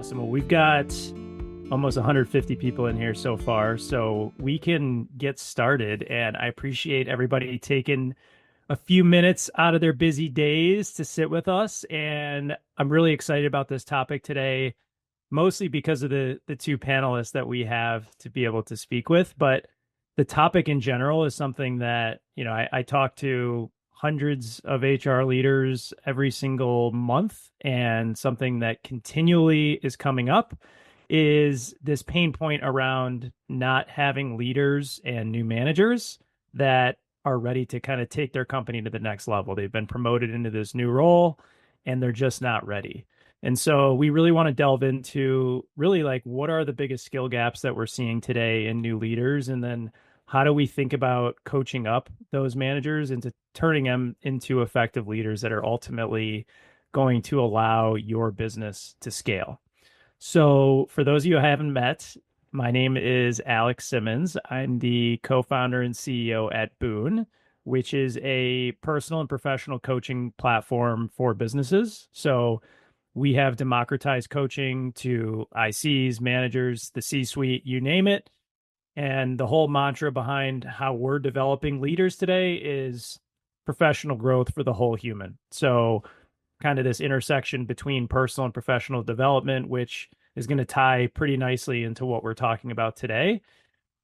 Awesome. Well, we've got almost 150 people in here so far, so we can get started. And I appreciate everybody taking a few minutes out of their busy days to sit with us. And I'm really excited about this topic today, mostly because of the two panelists that we have to be able to speak with. But the topic in general is something that, I talk to hundreds of HR leaders every single month, and something that continually is coming up is this pain point around not having leaders and new managers that are ready to kind of take their company to the next level. They've been promoted into this new role and they're just not ready. And so we really want to delve into really like what are the biggest skill gaps that we're seeing today in new leaders, and then how do we think about coaching up those managers into turning them into effective leaders that are ultimately going to allow your business to scale. So for those of you who haven't met, my name is Alex Simmons. I'm the co-founder and CEO at Boon, which is a personal and professional coaching platform for businesses. So we have democratized coaching to ICs, managers, the C-suite, you name it. And the whole mantra behind how we're developing leaders today is professional growth for the whole human. So kind of this intersection between personal and professional development, which is going to tie pretty nicely into what we're talking about today.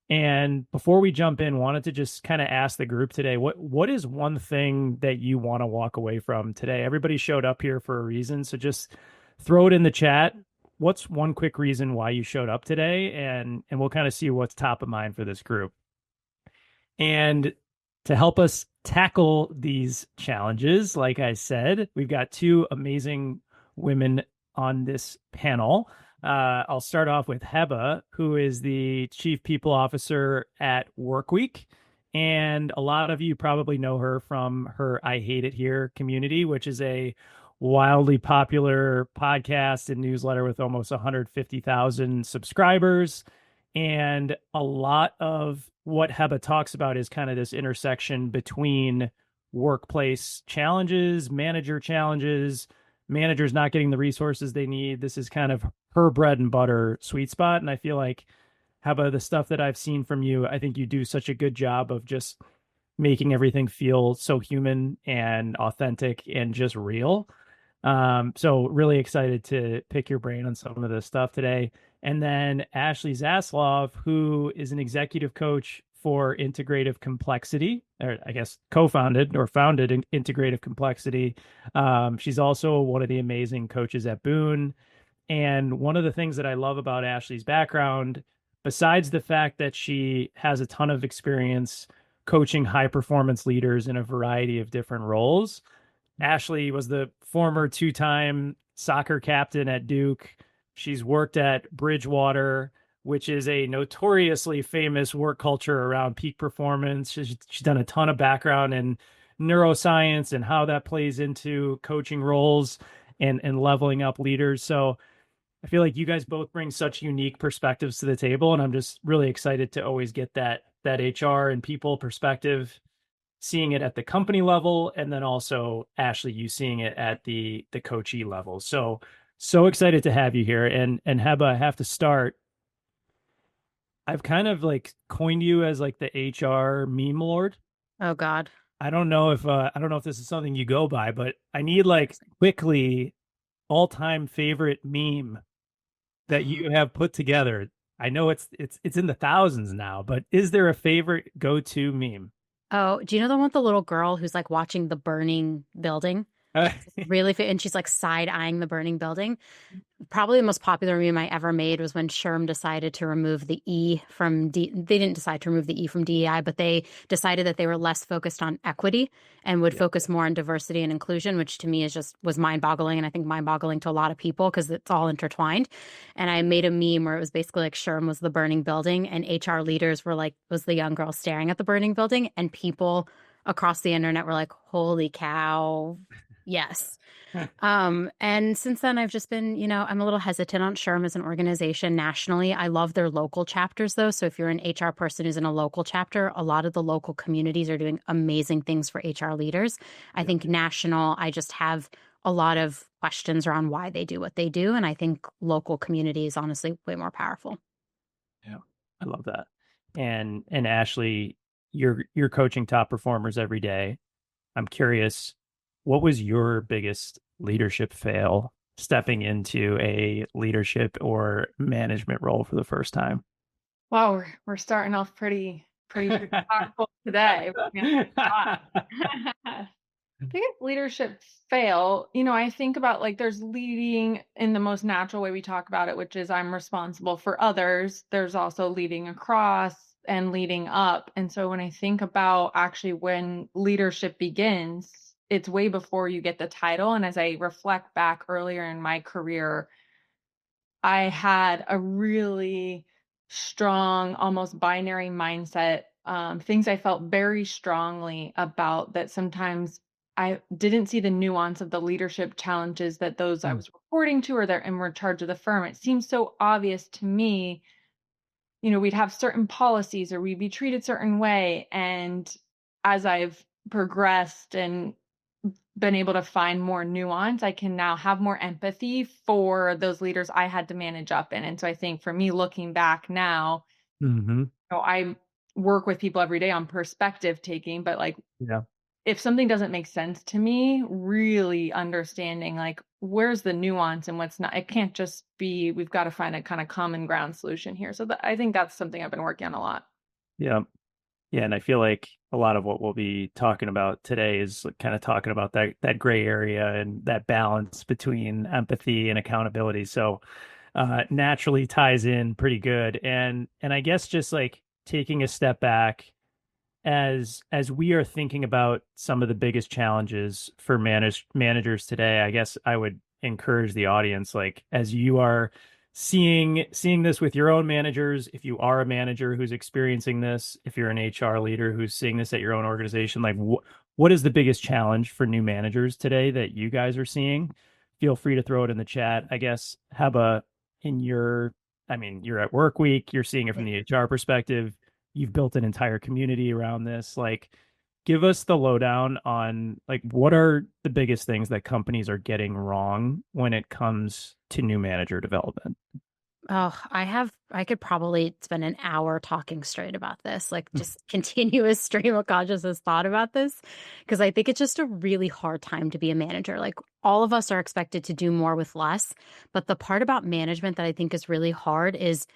And before we jump in, wanted to just kind of ask the group today, what is one thing that you want to walk away from today? Everybody showed up here for a reason, so just throw it in the chat. What's one quick reason why you showed up today? And we'll kind of see what's top of mind for this group. And to help us tackle these challenges, like I said, we've got two amazing women on this panel. I'll start off with Hebba, who is the Chief People Officer at Workweek. And a lot of you probably know her from her I Hate It Here community, which is a wildly popular podcast and newsletter with almost 150,000 subscribers. And a lot of what Hebba talks about is kind of this intersection between workplace challenges, manager challenges, managers not getting the resources they need. This is kind of her bread and butter sweet spot. And I feel like, Hebba, the stuff that I've seen from you, I think you do such a good job of just making everything feel so human and authentic and just real. So really excited to pick your brain on some of this stuff today. And then Ashley Zaslav, who is an executive coach for Integrative Complexity, or I guess co-founded or founded in Integrative Complexity. She's also one of the amazing coaches at Boon. And one of the things that I love about Ashley's background, besides the fact that she has a ton of experience coaching high performance leaders in a variety of different roles, Ashley was the former two-time soccer captain at Duke. She's worked at Bridgewater, which is a notoriously famous work culture around peak performance. She's done a ton of background in neuroscience and how that plays into coaching roles and leveling up leaders. So I feel like you guys both bring such unique perspectives to the table, and I'm just really excited to always get that HR and people perspective, seeing it at the company level, and then also Ashley, you seeing it at the coachee level. So excited to have you here. And Hebba, I have to start. I've kind of like coined you as like the HR meme lord. Oh God. I don't know if this is something you go by, but I need like quickly all-time favorite meme that you have put together. I know it's in the thousands now, but is there a favorite go-to meme? Oh, do you know the one with the little girl who's like watching the burning building? Really, and she's like side-eyeing the burning building. Probably the most popular meme I ever made was when SHRM decided to remove the E from They didn't decide to remove the E from DEI, but they decided that they were less focused on equity and would focus more on diversity and inclusion, which to me was mind-boggling, and I think mind-boggling to a lot of people because it's all intertwined. And I made a meme where it was basically like SHRM was the burning building and HR leaders was the young girl staring at the burning building, and people across the internet were like, holy cow. Yes. And since then, I've just been, I'm a little hesitant on SHRM as an organization nationally. I love their local chapters, though. So if you're an HR person who's in a local chapter, a lot of the local communities are doing amazing things for HR leaders. I think national, I just have a lot of questions around why they do what they do. And I think local community is honestly way more powerful. Yeah, I love that. And Ashley, you're coaching top performers every day. I'm curious, what was your biggest leadership fail stepping into a leadership or management role for the first time? Wow, we're starting off pretty powerful today. Biggest leadership fail, I think about like there's leading in the most natural way we talk about it, which is I'm responsible for others. There's also leading across and leading up. And so when I think about actually when leadership begins, it's way before you get the title. And as I reflect back earlier in my career, I had a really strong, almost binary mindset, things I felt very strongly about that sometimes I didn't see the nuance of the leadership challenges that those I Hmm. was reporting to or that and were in charge of the firm. It seemed so obvious to me, we'd have certain policies or we'd be treated certain way. And as I've progressed and been able to find more nuance, I can now have more empathy for those leaders I had to manage up in. And so I think for me, looking back now, Hmm. I work with people every day on perspective taking, but like Yeah. if something doesn't make sense to me, really understanding like where's the nuance and what's not. It can't just be we've got to find a kind of common ground solution here. So I think that's something I've been working on a lot. Yeah. Yeah. And I feel like a lot of what we'll be talking about today is like kind of talking about that gray area and that balance between empathy and accountability. So naturally ties in pretty good. And I guess just like taking a step back as we are thinking about some of the biggest challenges for managers today, I guess I would encourage the audience, like as you are seeing this with your own managers, if you are a manager who's experiencing this, if you're an HR leader who's seeing this at your own organization, like what is the biggest challenge for new managers today that you guys are seeing? Feel free to throw it in the chat. I guess Hebba, in your, I mean, you're at Workweek, you're seeing it from the HR perspective, you've built an entire community around this. Like, give us the lowdown on like what are the biggest things that companies are getting wrong when it comes to new manager development? Oh, I could probably spend an hour talking straight about this, like just continuous stream of consciousness thought about this, because I think it's just a really hard time to be a manager. Like all of us are expected to do more with less. But the part about management that I think is really hard is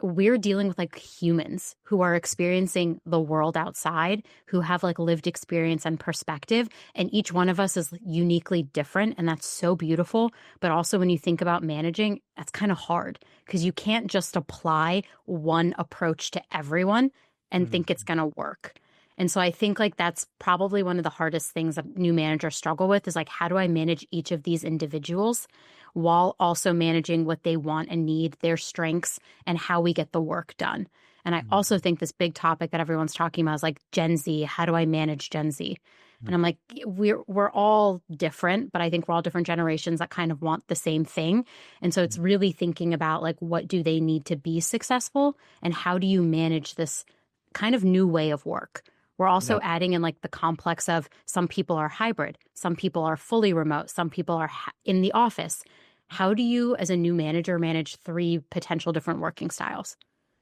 we're dealing with like humans who are experiencing the world outside, who have like lived experience and perspective. And each one of us is uniquely different. And that's so beautiful. But also, when you think about managing, that's kind of hard because you can't just apply one approach to everyone and think it's Mhm. going to work. And so I think like that's probably one of the hardest things that new managers struggle with is like, how do I manage each of these individuals while also managing what they want and need, their strengths, and how we get the work done. And I also Mhm. think this big topic that everyone's talking about is like Gen Z. How do I manage Gen Z? And I'm like, we're all different, but I think we're all different generations that kind of want the same thing. And so it's really thinking about like what do they need to be successful and how do you manage this kind of new way of work. We're also Yeah. adding in like the complex of some people are hybrid, some people are fully remote, some people are in the office. How do you, as a new manager, manage three potential different working styles?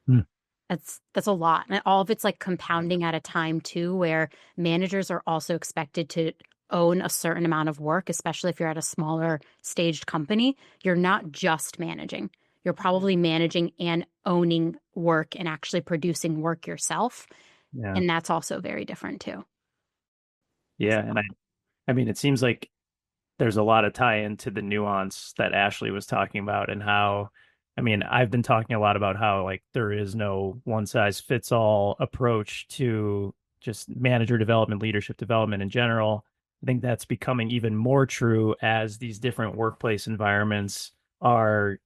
Mm. That's a lot. And all of it's like compounding at a time too, where managers are also expected to own a certain amount of work, especially if you're at a smaller staged company. You're not just managing. You're probably managing and owning work and actually producing work yourself. Yeah. And that's also very different too. Yeah. And I mean, it seems like there's a lot of tie into the nuance that Ashley was talking about and how, I mean, I've been talking a lot about how like there is no one size fits all approach to just manager development, leadership development in general. I think that's becoming even more true as these different workplace environments are,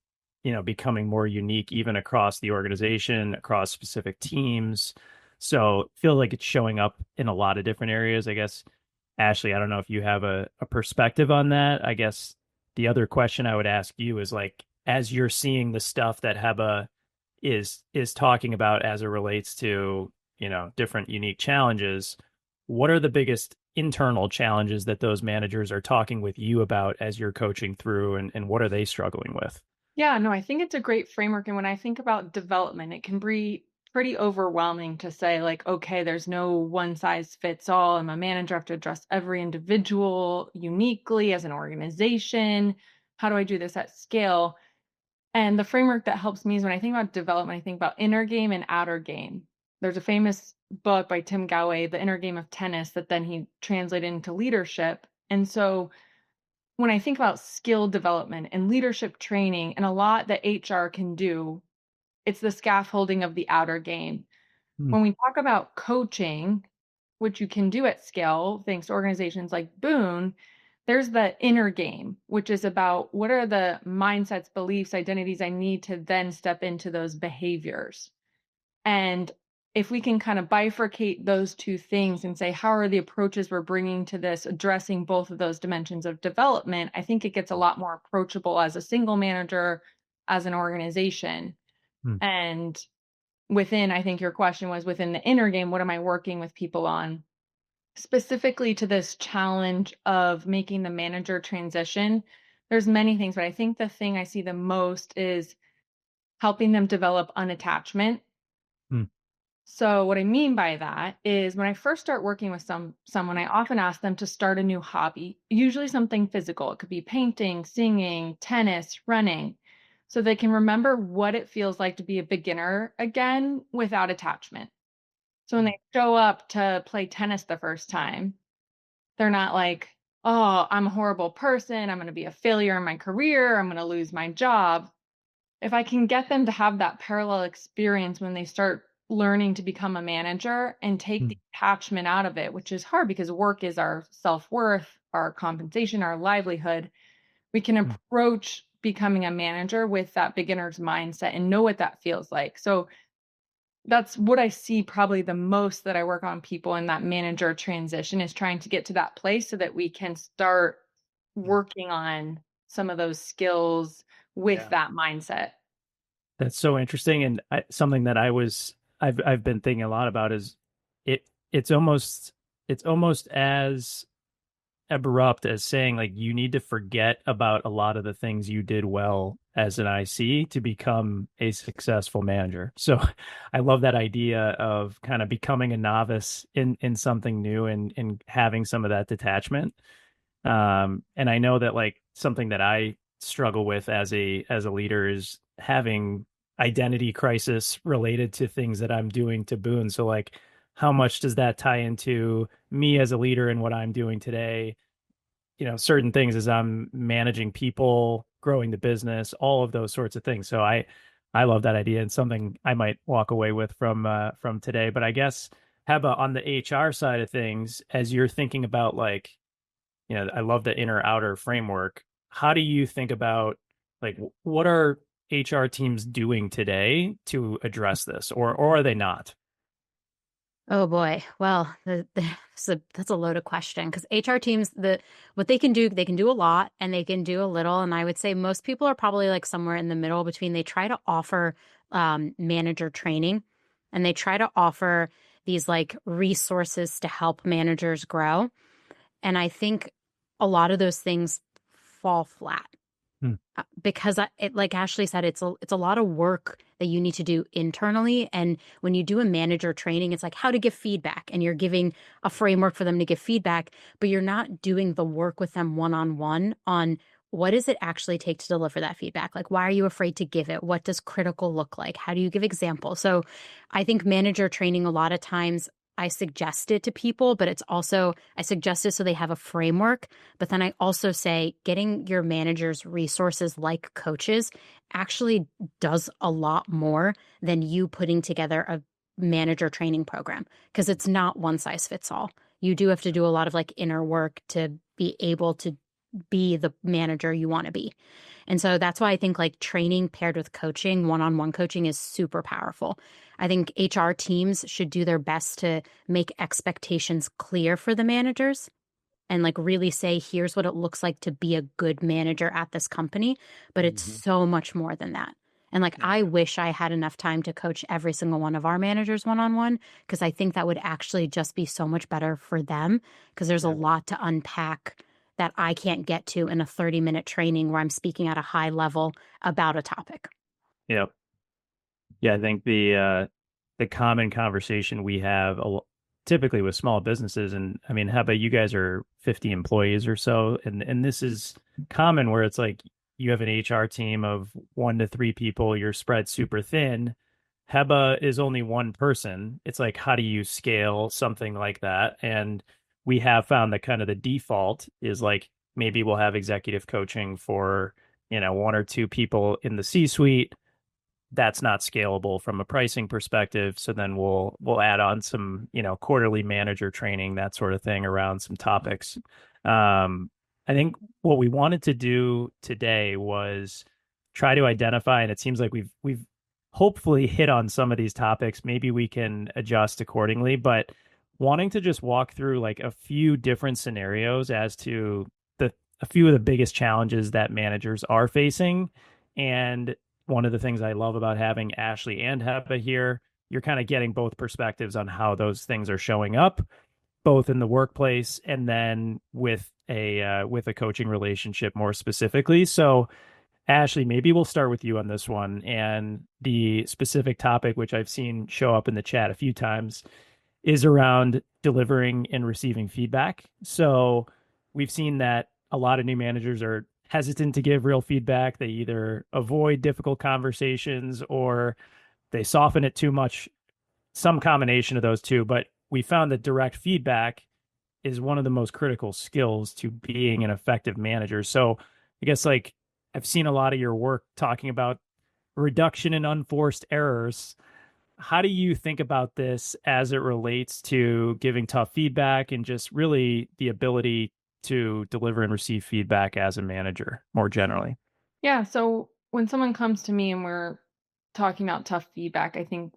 becoming more unique even across the organization, across specific teams. So I feel like it's showing up in a lot of different areas. I guess Ashley, I don't know if you have a perspective on that. I guess the other question I would ask you is like, as you're seeing the stuff that Heba is talking about as it relates to, different unique challenges, what are the biggest internal challenges that those managers are talking with you about as you're coaching through, and what are they struggling with? Yeah, no, I think it's a great framework. And when I think about development, it can be pretty overwhelming to say, like, okay, there's no one size fits all. I'm a manager, I have to address every individual uniquely as an organization. How do I do this at scale? And the framework that helps me is when I think about development, I think about inner game and outer game. There's a famous book by Tim Gallwey, The Inner Game of Tennis, that then he translated into leadership. And so when I think about skill development and leadership training and a lot that HR can do, it's the scaffolding of the outer game. Hmm. When we talk about coaching, which you can do at scale, thanks to organizations like Boon, there's the inner game, which is about what are the mindsets, beliefs, identities I need to then step into those behaviors. And if we can kind of bifurcate those two things and say, how are the approaches we're bringing to this addressing both of those dimensions of development, I think it gets a lot more approachable as a single manager, as an organization. Hmm. And within, I think your question was within the inner game, what am I working with people on? Specifically to this challenge of making the manager transition, there's many things, but I think the thing I see the most is helping them develop unattachment. Hmm. So what I mean by that is when I first start working with someone, I often ask them to start a new hobby, usually something physical. It could be painting, singing, tennis, running, so they can remember what it feels like to be a beginner again without attachment. So when they show up to play tennis the first time, they're not like, "Oh, I'm a horrible person. I'm going to be a failure in my career. I'm going to lose my job." If I can get them to have that parallel experience when they start learning to become a manager and take Hmm. the attachment out of it, which is hard because work is our self-worth, our compensation, our livelihood, we can Hmm. approach becoming a manager with that beginner's mindset and know what that feels like. So that's what I see probably the most that I work on people in that manager transition is trying to get to that place so that we can start working on some of those skills with Yeah. that mindset. That's so interesting, and something that I've been thinking a lot about is it. It's almost as abrupt as saying like you need to forget about a lot of the things you did well as an IC to become a successful manager. So I love that idea of kind of becoming a novice in something new and having some of that detachment. And I know that like something that I struggle with as a leader is having identity crisis related to things that I'm doing to Boone. So like how much does that tie into me as a leader and what I'm doing today? Certain things as I'm managing people, growing the business, all of those sorts of things. So I love that idea and something I might walk away with from today. But I guess Hebba, on the HR side of things, as you're thinking about like, I love the inner outer framework. How do you think about like what are HR teams doing today to address this, or are they not? Oh boy. Well, that's a loaded question because HR teams, what they can do a lot and they can do a little. And I would say most people are probably like somewhere in the middle between they try to offer manager training and they try to offer these like resources to help managers grow. And I think a lot of those things fall flat Hmm. because like Ashley said, it's a lot of work that you need to do internally. And when you do a manager training, it's like how to give feedback, and you're giving a framework for them to give feedback, but you're not doing the work with them one-on-one on what does it actually take to deliver that feedback? Like, why are you afraid to give it? What does critical look like? How do you give examples? So I think manager training, a lot of times I suggest it to people, but it's also, I suggest it so they have a framework. But then I also say getting your managers resources like coaches actually does a lot more than you putting together a manager training program because it's not one size fits all. You do have to do a lot of like inner work to be able to be the manager you want to be. And so that's why I think like training paired with coaching, one-on-one coaching is super powerful. I think HR teams should do their best to make expectations clear for the managers and like really say, here's what it looks like to be a good manager at this company. But it's Mhm. so much more than that. And like, I wish I had enough time to coach every single one of our managers one-on-one, because I think that would actually just be so much better for them, because there's a Yeah. lot to unpack that I can't get to in a 30-minute training where I'm speaking at a high level about a topic. Yeah. Yeah, I think the common conversation we have typically with small businesses, and I mean, how about you guys are 50 employees or so, and this is common where it's like you have an HR team of 1 to 3 people, you're spread super thin. Hebba is only one person. It's like, how do you scale something like that? And we have found that kind of the default is like maybe we'll have executive coaching for, 1 or 2 people in the C-suite. That's not scalable from a pricing perspective. So then we'll add on some, quarterly manager training, that sort of thing around some topics. I think what we wanted to do today was try to identify, and it seems like we've hopefully hit on some of these topics. Maybe we can adjust accordingly, but wanting to just walk through like a few different scenarios as to a few of the biggest challenges that managers are facing. And one of the things I love about having Ashley and Hebba here, you're kind of getting both perspectives on how those things are showing up, both in the workplace and then with a coaching relationship more specifically. So, Ashley, maybe we'll start with you on this one, and the specific topic, which I've seen show up in the chat a few times, is around delivering and receiving feedback. So we've seen that a lot of new managers are hesitant to give real feedback. They either avoid difficult conversations or they soften it too much, some combination of those two. But we found that direct feedback is one of the most critical skills to being an effective manager. So I guess like I've seen a lot of your work talking about reduction in unforced errors. How do you think about this as it relates to giving tough feedback and just really the ability to deliver and receive feedback as a manager more generally? Yeah. So when someone comes to me and we're talking about tough feedback, I think,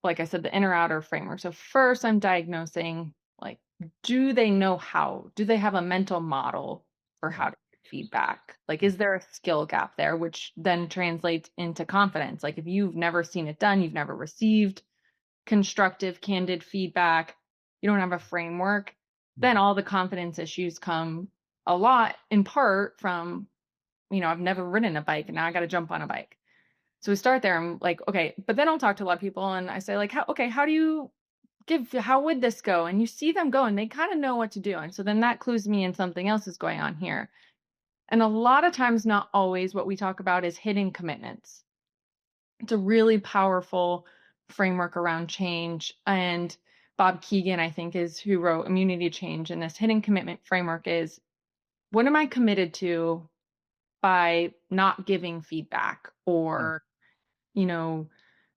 like I said, the inner outer framework. So first, I'm diagnosing like, do they know how? Do they have a mental model for how to give feedback? Like, is there a skill gap there, which then translates into confidence? Like, if you've never seen it done, you've never received constructive, candid feedback, you don't have a framework, then all the confidence issues come a lot in part from, I've never ridden a bike and now I got to jump on a bike. So we start there. I'm like, okay, but then I'll talk to a lot of people and I say like, how do you how would this go? And you see them go and they kind of know what to do. And so then that clues me in something else is going on here. And a lot of times, not always, what we talk about is hidden commitments. It's a really powerful framework around change. And Bob Keegan, I think, is who wrote Immunity Change. And this hidden commitment framework is, what am I committed to by not giving feedback Hmm. or, you know,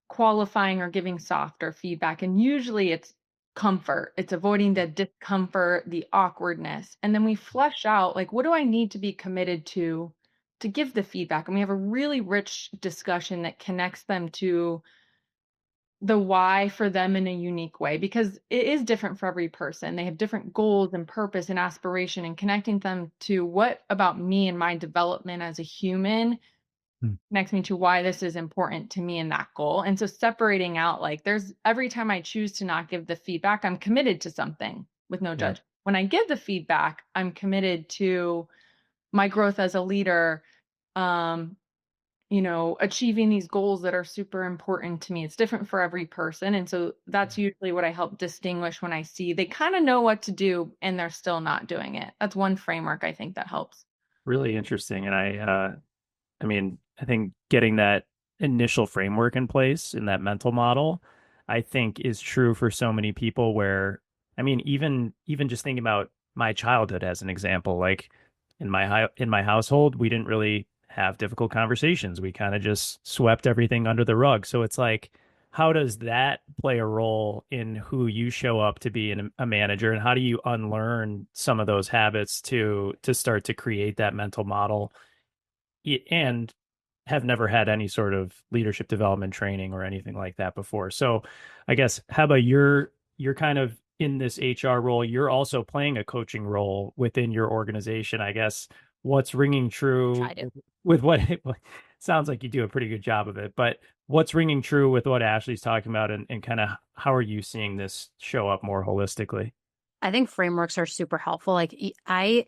qualifying or giving softer feedback? And usually it's comfort, it's avoiding the discomfort, the awkwardness. And then we flesh out like, what do I need to be committed to give the feedback? And we have a really rich discussion that connects them to the why for them in a unique way, because it is different for every person. They have different goals and purpose and aspiration, and connecting them to what about me and my development as a human Hmm. connects me to why this is important to me and that goal. And so separating out, like, there's every time I choose to not give the feedback, I'm committed to something with no Yeah. judgment. When I give the feedback, I'm committed to my growth as a leader, um, achieving these goals that are super important to me. It's different for every person. And so that's usually what I help distinguish when I see they kind of know what to do and they're still not doing it. That's one framework I think that helps. Really interesting. And I mean, I think getting that initial framework in place in that mental model, I think is true for so many people where, I mean, even just thinking about my childhood as an example, like in my household, we didn't really have difficult conversations. We kind of just swept everything under the rug. So it's like, how does that play a role in who you show up to be a manager, and how do you unlearn some of those habits to start to create that mental model and have never had any sort of leadership development training or anything like that before. So I guess how about you're kind of in this HR role, you're also playing a coaching role within your organization. I guess what's ringing true Try to. with what sounds like you do a pretty good job of it. But what's ringing true with what Ashley's talking about, and kind of how are you seeing this show up more holistically? I think frameworks are super helpful. Like I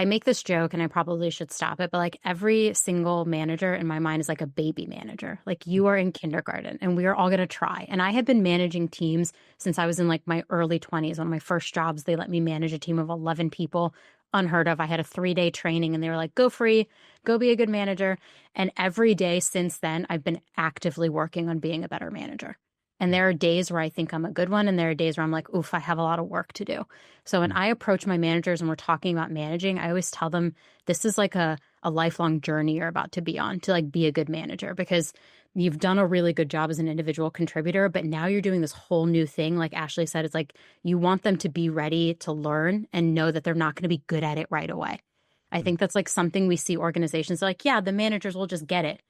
make this joke and I probably should stop it, but like every single manager in my mind is like a baby manager. Like you are in kindergarten and we are all going to try. And I have been managing teams since I was in like my early 20s. One of my first jobs, they let me manage a team of 11 people. Unheard of. I had a 3-day training and they were like, go free, go be a good manager. And every day since then, I've been actively working on being a better manager. And there are days where I think I'm a good one, and there are days where I'm like, oof, I have a lot of work to do. So when I approach my managers and we're talking about managing, I always tell them this is like a lifelong journey you're about to be on to like be a good manager, because you've done a really good job as an individual contributor, but now you're doing this whole new thing. Like Ashley said, it's like you want them to be ready to learn and know that they're not going to be good at it right away. I think that's like something we see organizations like, yeah, the managers will just get it.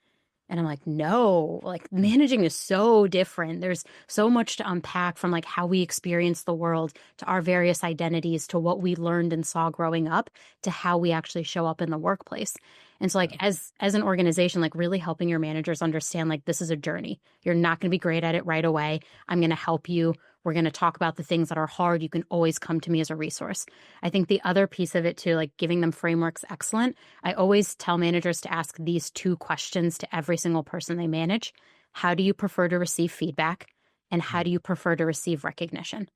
And I'm like, no, like managing is so different. There's so much to unpack, from like how we experience the world to our various identities to what we learned and saw growing up to how we actually show up in the workplace. And so like as an organization, like really helping your managers understand like this is a journey. You're not going to be great at it right away. I'm going to help you. We're going to talk about the things that are hard. You can always come to me as a resource. I think the other piece of it too, like giving them frameworks, excellent. I always tell managers to ask these 2 questions to every single person they manage. How do you prefer to receive feedback? And how do you prefer to receive recognition?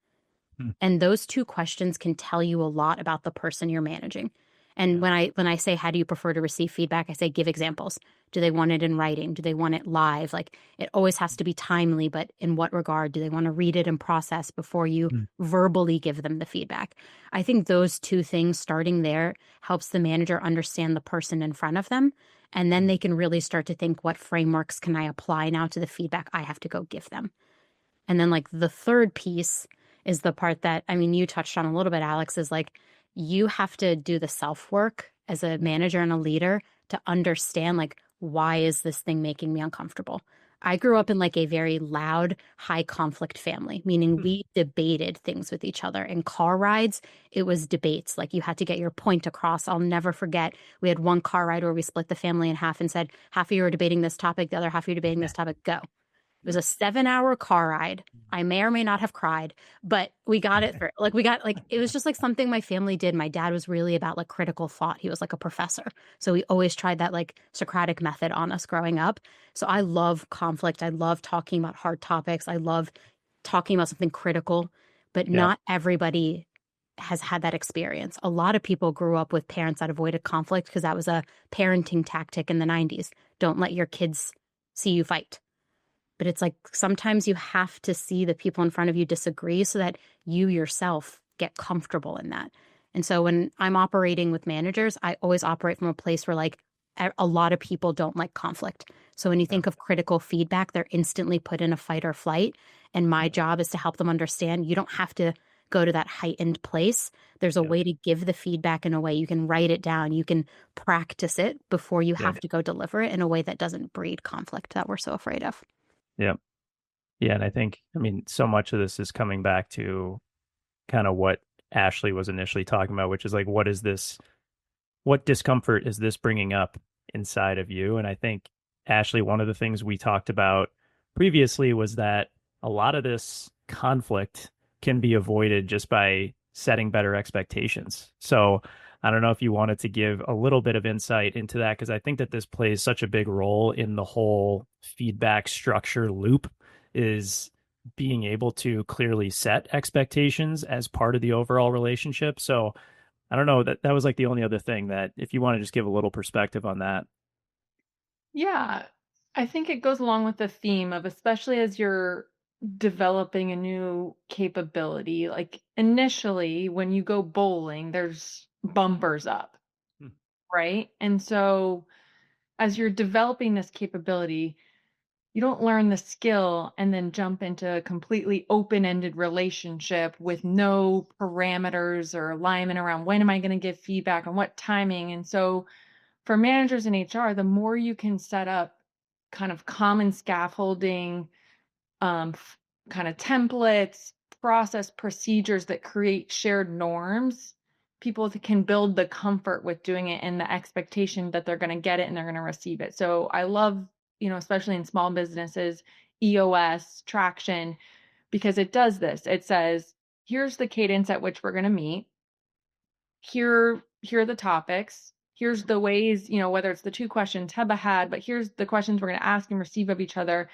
Hmm. And those 2 questions can tell you a lot about the person you're managing. And when I say how do you prefer to receive feedback, I say give examples. Do they want it in writing? Do they want it live? Like it always has to be timely, but in what regard? Do they want to read it and process before you Hmm. verbally give them the feedback? I think those 2 things starting there helps the manager understand the person in front of them. And then they can really start to think, what frameworks can I apply now to the feedback I have to go give them? And then like the third piece is the part that, I mean, you touched on a little bit, Alex, is like you have to do the self work as a manager and a leader to understand like, why is this thing making me uncomfortable? I grew up in like a very loud, high conflict family, meaning we debated things with each other. In car rides, it was debates. Like you had to get your point across. I'll never forget. We had one car ride where we split the family in half and said, half of you are debating this topic, the other half of you are debating this topic, go. It was a 7-hour car ride. I may or may not have cried, but we got it through. Like we got like it was just like something my family did. My dad was really about like critical thought. He was like a professor. So we always tried that like Socratic method on us growing up. So I love conflict. I love talking about hard topics. I love talking about something critical, but Yeah. not everybody has had that experience. A lot of people grew up with parents that avoided conflict because that was a parenting tactic in the 90s. Don't let your kids see you fight. But it's like sometimes you have to see the people in front of you disagree so that you yourself get comfortable in that. And so when I'm operating with managers, I always operate from a place where like a lot of people don't like conflict. So when you think of critical feedback, they're instantly put in a fight or flight. And my job is to help them understand you don't have to go to that heightened place. There's a way to give the feedback in a way you can write it down. You can practice it before you have to go deliver it in a way that doesn't breed conflict that we're so afraid of. Yeah. Yeah. And I think, I mean, so much of this is coming back to kind of what Ashley was initially talking about, which is like, what discomfort is this bringing up inside of you? And I think, Ashley, one of the things we talked about previously was that a lot of this conflict can be avoided just by setting better expectations. So I don't know if you wanted to give a little bit of insight into that, because I think that this plays such a big role in the whole feedback structure loop, is being able to clearly set expectations as part of the overall relationship. So I don't know, that was like the only other thing that if you want to just give a little perspective on that. Yeah, I think it goes along with the theme of, especially as you're developing a new capability, like initially when you go bowling, there's bumpers up, Hmm. right? And so as you're developing this capability, you don't learn the skill and then jump into a completely open-ended relationship with no parameters or alignment around when am I going to give feedback and what timing. And so for managers in HR, the more you can set up kind of common scaffolding, kind of templates, process procedures that create shared norms, people can build the comfort with doing it and the expectation that they're going to get it and they're going to receive it. So I love, especially in small businesses, EOS, traction, because it does this. It says, here's the cadence at which we're going to meet. Here are the topics. Here's the ways, whether it's the 2 questions Hebba had, but here's the questions we're going to ask and receive of each other.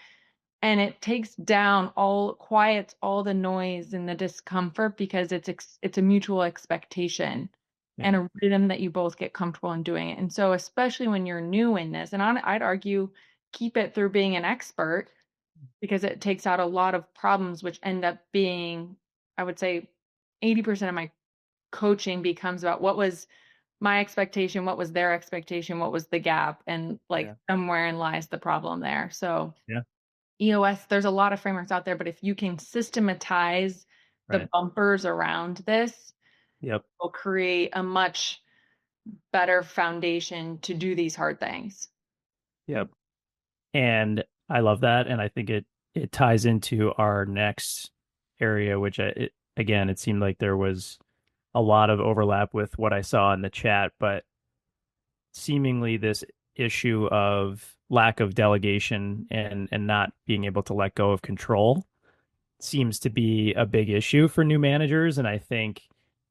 And it takes down quiets all the noise and the discomfort, because it's a mutual expectation Yeah. and a rhythm that you both get comfortable in doing it. And so, especially when you're new in this, and I'd argue keep it through being an expert, because it takes out a lot of problems, which end up being, I would say, 80% of my coaching becomes about what was my expectation, what was their expectation, what was the gap, and like Yeah. somewhere in lies the problem there. So Yeah. EOS, there's a lot of frameworks out there, but if you can systematize the Right. bumpers around this, Yep. will create a much better foundation to do these hard things. Yep. And I love that. And I think it ties into our next area, which again, it seemed like there was a lot of overlap with what I saw in the chat, but seemingly this issue of lack of delegation and not being able to let go of control seems to be a big issue for new managers. And I think,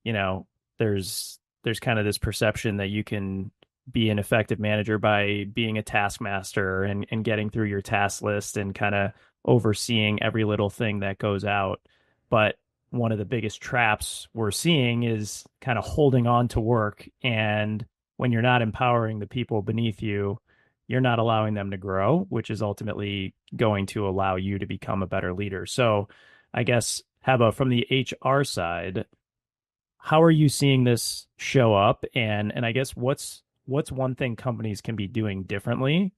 you know, there's kind of this perception that you can be an effective manager by being a taskmaster and getting through your task list and kind of overseeing every little thing that goes out. But one of the biggest traps we're seeing is kind of holding on to work. And when you're not empowering the people beneath you, you're not allowing them to grow, which is ultimately going to allow you to become a better leader. So I guess, Heba, from the HR side, how are you seeing this show up? And I guess what's one thing companies can be doing differently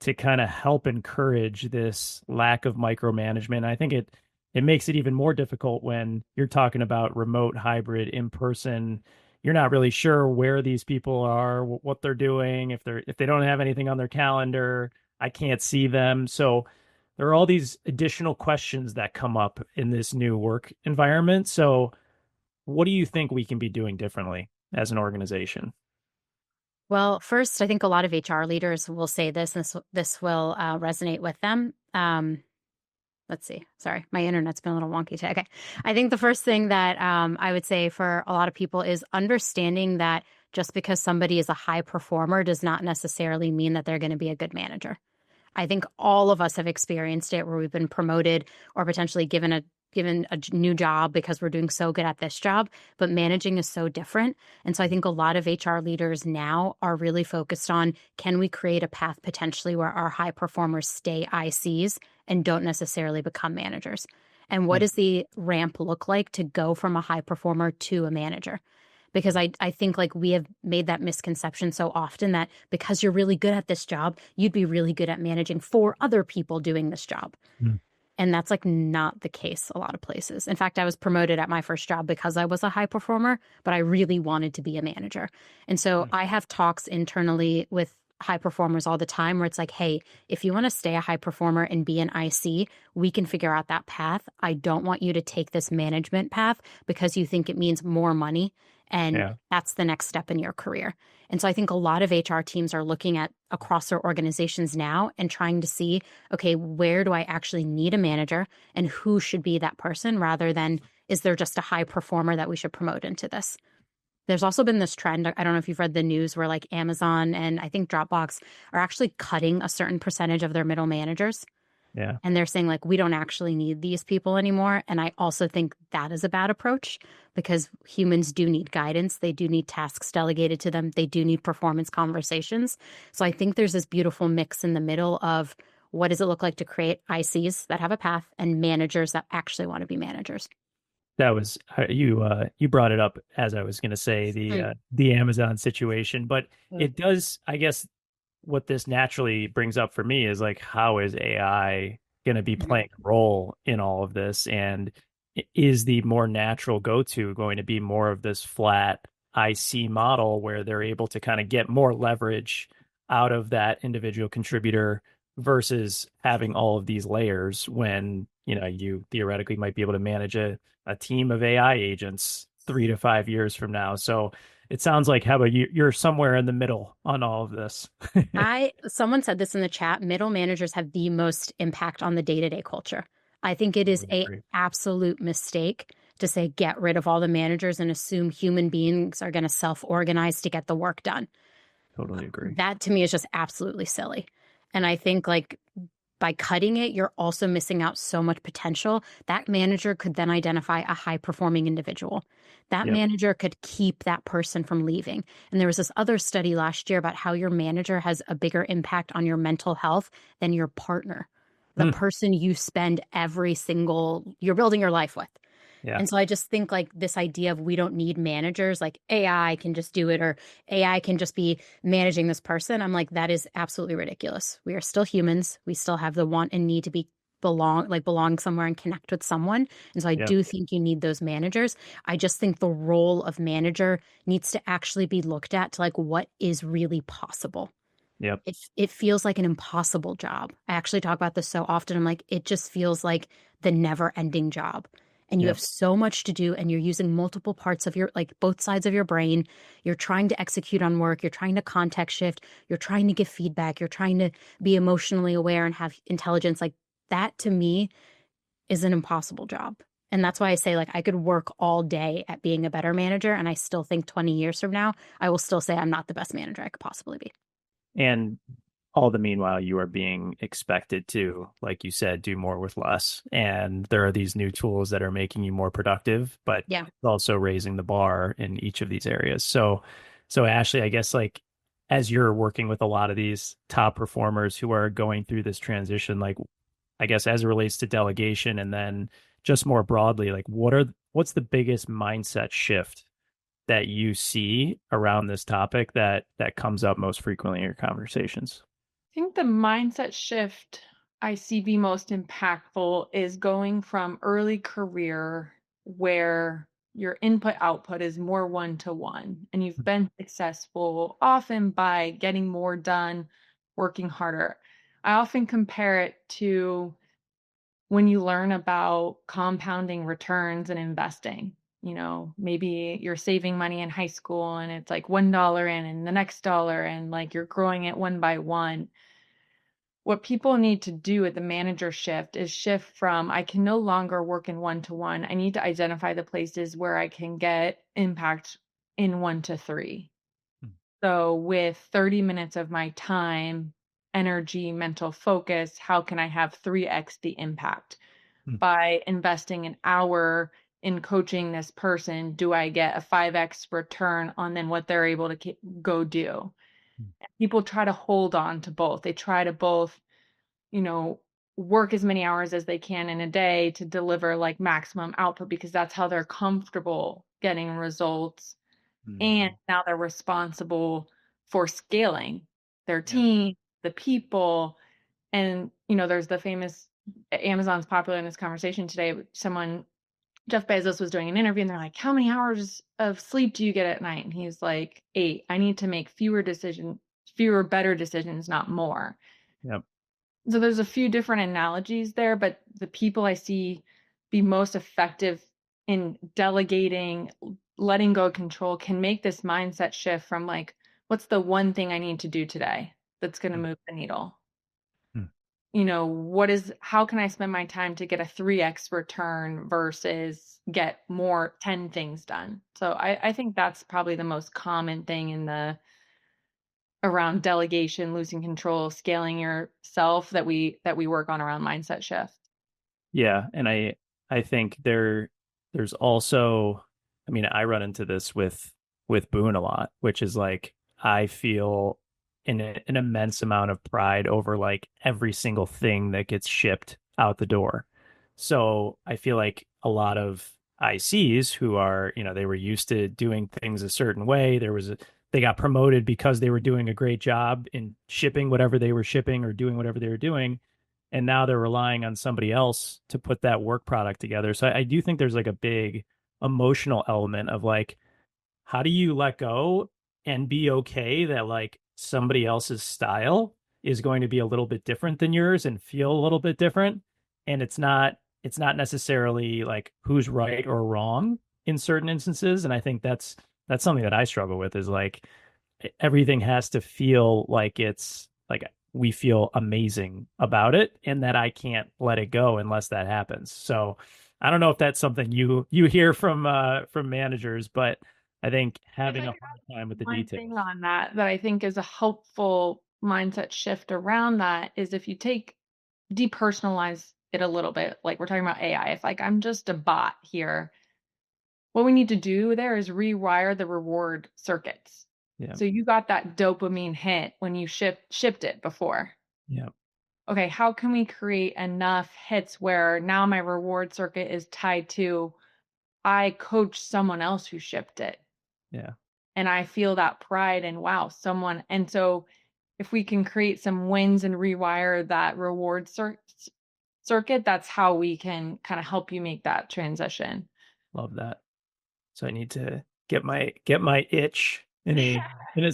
to kind of help encourage this lack of micromanagement? I think it makes it even more difficult when you're talking about remote, hybrid, in person. You're not really sure where these people are, what they're doing, if they don't have anything on their calendar, I can't see them. So there are all these additional questions that come up in this new work environment. So what do you think we can be doing differently as an organization? Well, first, I think a lot of HR leaders will say this, and this will resonate with them. Let's see. Sorry, my internet's been a little wonky today. Okay. I think the first thing that I would say for a lot of people is understanding that just because somebody is a high performer does not necessarily mean that they're going to be a good manager. I think all of us have experienced it where we've been promoted or potentially given a new job because we're doing so good at this job, but managing is so different. And so I think a lot of HR leaders now are really focused on, can we create a path potentially where our high performers stay ICs and don't necessarily become managers? And what does the ramp look like to go from a high performer to a manager? Because I think like we have made that misconception so often that because you're really good at this job, you'd be really good at managing 4 other people doing this job. Mm. And that's like not the case a lot of places. In fact, I was promoted at my first job because I was a high performer, but I really wanted to be a manager. And so I have talks internally with high performers all the time where it's like, hey, if you want to stay a high performer and be an IC, we can figure out that path. I don't want you to take this management path because you think it means more money. And that's the next step in your career. And so I think a lot of HR teams are looking at across their organizations now and trying to see, okay, where do I actually need a manager and who should be that person, rather than is there just a high performer that we should promote into this? There's also been this trend, I don't know if you've read the news, where like Amazon and I think Dropbox are actually cutting a certain percentage of their middle managers. Yeah. And they're saying like, we don't actually need these people anymore. And I also think that is a bad approach, because humans do need guidance. They do need tasks delegated to them. They do need performance conversations. So I think there's this beautiful mix in the middle of what does it look like to create ICs that have a path and managers that actually want to be managers. That was you brought it up as I was going to say the Amazon situation, but it does, I guess, what this naturally brings up for me is like, how is AI going to be playing a role in all of this? And is the more natural go-to going to be more of this flat IC model where they're able to kind of get more leverage out of that individual contributor versus having all of these layers when, you know, you theoretically might be able to manage a team of AI agents 3 to 5 years from now. So it sounds like Hebba, you're somewhere in the middle on all of this. Someone said this in the chat, middle managers have the most impact on the day-to-day culture. I think it is Totally a agree. absolute mistake to say get rid of all the managers and assume human beings are going to self-organize to get the work done. Totally agree. That to me is just absolutely silly. And I think like by cutting it, you're also missing out so much potential. That manager could then identify a high performing individual. That Yep. manager could keep that person from leaving. And there was this other study last year about how your manager has a bigger impact on your mental health than your partner, the Hmm. person you spend you're building your life with. Yeah. And so I just think like this idea of we don't need managers, like AI can just do it or AI can just be managing this person. I'm like, that is absolutely ridiculous. We are still humans. We still have the want and need to belong somewhere and connect with someone. And so I Yep. do think you need those managers. I just think the role of manager needs to actually be looked at to like what is really possible. Yep. It feels like an impossible job. I actually talk about this so often. I'm like, it just feels like the never ending job. And you have Yep. so much to do, and you're using multiple parts of like both sides of your brain. You're trying to execute on work. You're trying to context shift. You're trying to give feedback. You're trying to be emotionally aware and have intelligence. Like that to me is an impossible job. And that's why I say, like, I could work all day at being a better manager. And I still think 20 years from now, I will still say I'm not the best manager I could possibly be. And all the meanwhile, you are being expected to, like you said, do more with less. And there are these new tools that are making you more productive, but Yeah. also raising the bar in each of these areas. So Ashley, I guess like as you're working with a lot of these top performers who are going through this transition, like I guess as it relates to delegation and then just more broadly, like what's the biggest mindset shift that you see around this topic that comes up most frequently in your conversations? I think the mindset shift I see be most impactful is going from early career where your input output is more one to one and you've been successful often by getting more done, working harder. I often compare it to when you learn about compounding returns and investing. Maybe you're saving money in high school and it's like $1 in and the next dollar, and like you're growing it one by one. What people need to do at the manager shift is shift from I can no longer work in one to one. I need to identify the places where I can get impact in 1 to 3. Mm. So, with 30 minutes of my time, energy, mental focus, how can I have 3x the impact? Mm. By investing an hour in coaching this person, do I get a 5x return on then what they're able to go do? Mm. People try to hold on to both. They try to both, you know, work as many hours as they can in a day to deliver like maximum output because that's how they're comfortable getting results. And Mm. now they're responsible for scaling their Yeah. team, the people. And, there's the famous Amazon's popular in this conversation today. Jeff Bezos was doing an interview and they're like, how many hours of sleep do you get at night? And he's like, 8. I need to make fewer, better decisions, not more. Yep. So there's a few different analogies there, but the people I see be most effective in delegating, letting go of control can make this mindset shift from like, what's the one thing I need to do today that's going to Mm. move the needle? Mm. How can I spend my time to get a 3x return versus get more 10 things done? So I think that's probably the most common thing around delegation, losing control, scaling yourself that we work on around mindset shift. Yeah, and I think there's also, I mean, I run into this with Boon a lot, which is like I feel an immense amount of pride over like every single thing that gets shipped out the door. So I feel like a lot of ICs who are, they were used to doing things a certain way. They got promoted because they were doing a great job in shipping whatever they were shipping or doing whatever they were doing, and now they're relying on somebody else to put that work product together. So I do think there's like a big emotional element of like, how do you let go and be okay that like somebody else's style is going to be a little bit different than yours and feel a little bit different? And it's not necessarily like who's right or wrong. in certain instances. And I think that's something that I struggle with, is like everything has to feel like it's like we feel amazing about it, and that I can't let it go unless that happens. So I don't know if that's something you hear from managers, but I think If I having a could hard time with add the one thing details. on that that I think is a helpful mindset shift around that is if you depersonalize it a little bit, like we're talking about AI. If like I'm just a bot here, what we need to do there is rewire the reward circuits. Yeah. So you got that dopamine hit when you shipped it before. Yeah. Okay, how can we create enough hits where now my reward circuit is tied to I coached someone else who shipped it Yeah. and I feel that pride and wow, and so if we can create some wins and rewire that reward circuit, that's how we can kind of help you make that transition. Love that. So I need to get my itch in a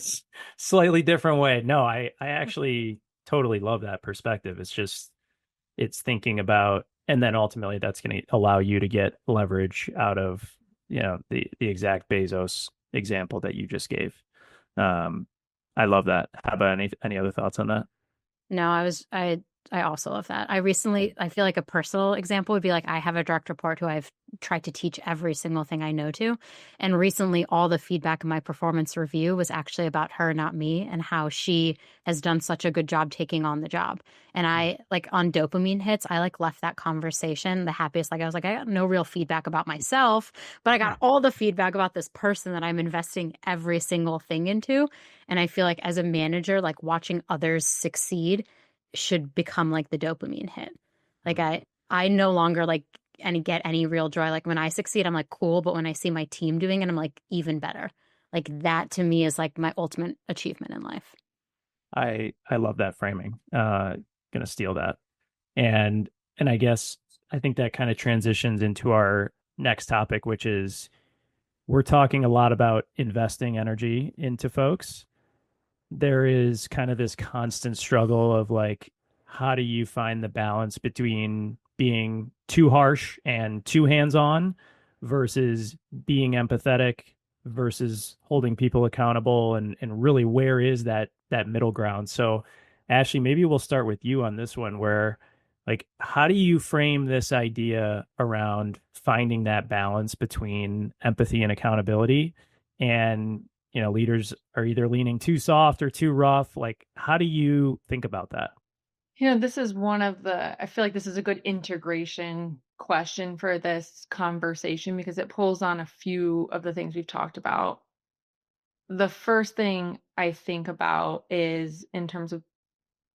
slightly different way. No, I actually totally love that perspective. It's thinking about, and then ultimately that's going to allow you to get leverage out of, the exact Bezos example that you just gave. Um, I love that. How about any other thoughts on that? No, I also love that. I feel like a personal example would be like I have a direct report who I've tried to teach every single thing I know to. And recently all the feedback in my performance review was actually about her, not me, and how she has done such a good job taking on the job. And I like on dopamine hits, I like left that conversation the happiest. Like I was like, I got no real feedback about myself, but I got all the feedback about this person that I'm investing every single thing into. And I feel like as a manager, like watching others succeed should become like the dopamine hit. Like I no longer like get any real joy. Like when I succeed, I'm like cool, but when I see my team doing it, I'm like even better. Like that to me is like my ultimate achievement in life. I love that framing. Gonna steal that. And I guess I think that kind of transitions into our next topic, which is we're talking a lot about investing energy into folks. There is kind of this constant struggle of like, how do you find the balance between being too harsh and too hands-on versus being empathetic versus holding people accountable, and really where is that middle ground? So Ashley, maybe we'll start with you on this one, where like how do you frame this idea around finding that balance between empathy and accountability? And leaders are either leaning too soft or too rough. Like, how do you think about that? This is I feel like this is a good integration question for this conversation because it pulls on a few of the things we've talked about. The first thing I think about is in terms of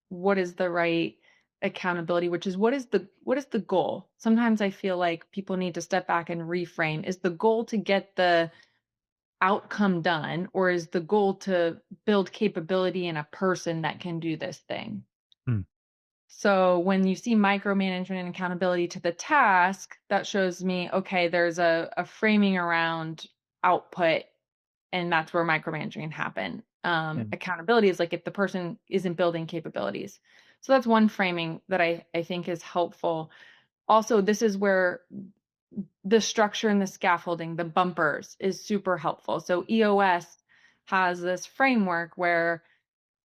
what is the right accountability, which is what is the goal? Sometimes I feel like people need to step back and reframe. Is the goal to get the outcome done, or is the goal to build capability in a person that can do this thing? Hmm. So when you see micromanagement and accountability to the task, that shows me, okay, there's a framing around output, and that's where micromanaging can happen. Yeah. Accountability is like if the person isn't building capabilities. So that's one framing that I think is helpful. Also, this is where the structure and the scaffolding, the bumpers, is super helpful. So EOS has this framework where